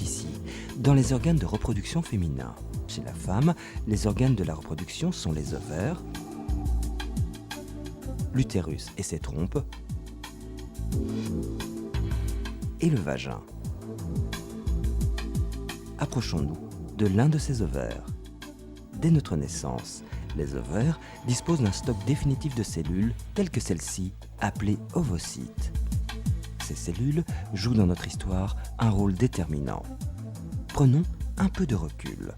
ici, dans les organes de reproduction féminins. Chez la femme, les organes de la reproduction sont les ovaires, l'utérus et ses trompes, et le vagin. Approchons-nous de l'un de ces ovaires. Dès notre naissance, les ovaires disposent d'un stock définitif de cellules telles que celles-ci, appelées ovocytes. Ces cellules jouent dans notre histoire un rôle déterminant. Prenons un peu de recul.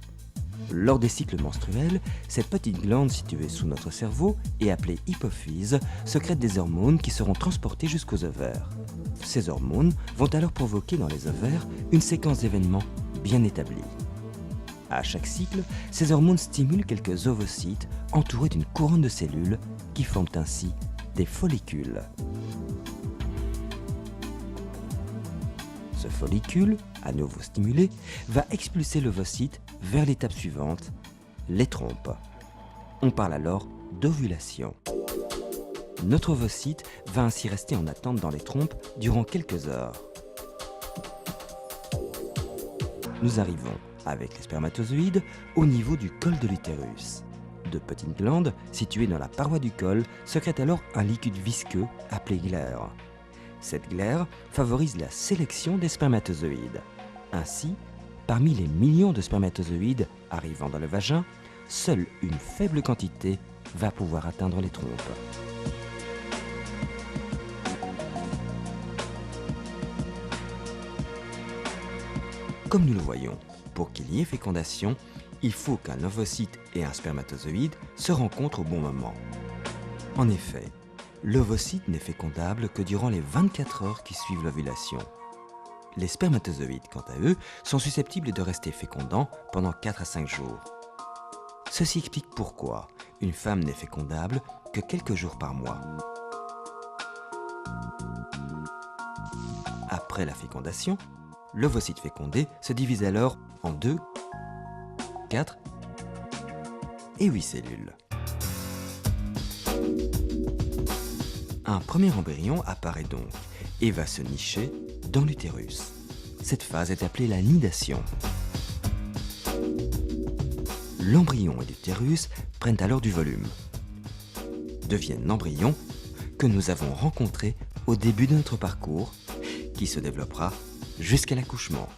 Lors des cycles menstruels, cette petite glande située sous notre cerveau et appelée hypophyse sécrète des hormones qui seront transportées jusqu'aux ovaires. Ces hormones vont alors provoquer dans les ovaires une séquence d'événements bien établie. À chaque cycle, ces hormones stimulent quelques ovocytes entourés d'une couronne de cellules qui forment ainsi des follicules. Ce follicule, à nouveau stimulé, va expulser l'ovocyte vers l'étape suivante, les trompes. On parle alors d'ovulation. Notre ovocyte va ainsi rester en attente dans les trompes durant quelques heures. Nous arrivons, avec les spermatozoïdes, au niveau du col de l'utérus. De petites glandes, situées dans la paroi du col, sécrètent alors un liquide visqueux appelé glaire. Cette glaire favorise la sélection des spermatozoïdes. Ainsi, parmi les millions de spermatozoïdes arrivant dans le vagin, seule une faible quantité va pouvoir atteindre les trompes. Comme nous le voyons, pour qu'il y ait fécondation, il faut qu'un ovocyte et un spermatozoïde se rencontrent au bon moment. En effet, l'ovocyte n'est fécondable que durant les 24 heures qui suivent l'ovulation. Les spermatozoïdes, quant à eux, sont susceptibles de rester fécondants pendant 4 à 5 jours. Ceci explique pourquoi une femme n'est fécondable que quelques jours par mois. Après la fécondation, l'ovocyte fécondé se divise alors en 2, 4 et 8 cellules. Un premier embryon apparaît donc et va se nicher dans l'utérus. Cette phase est appelée la nidation. L'embryon et l'utérus prennent alors du volume, deviennent l'embryon que nous avons rencontré au début de notre parcours, qui se développera jusqu'à l'accouchement.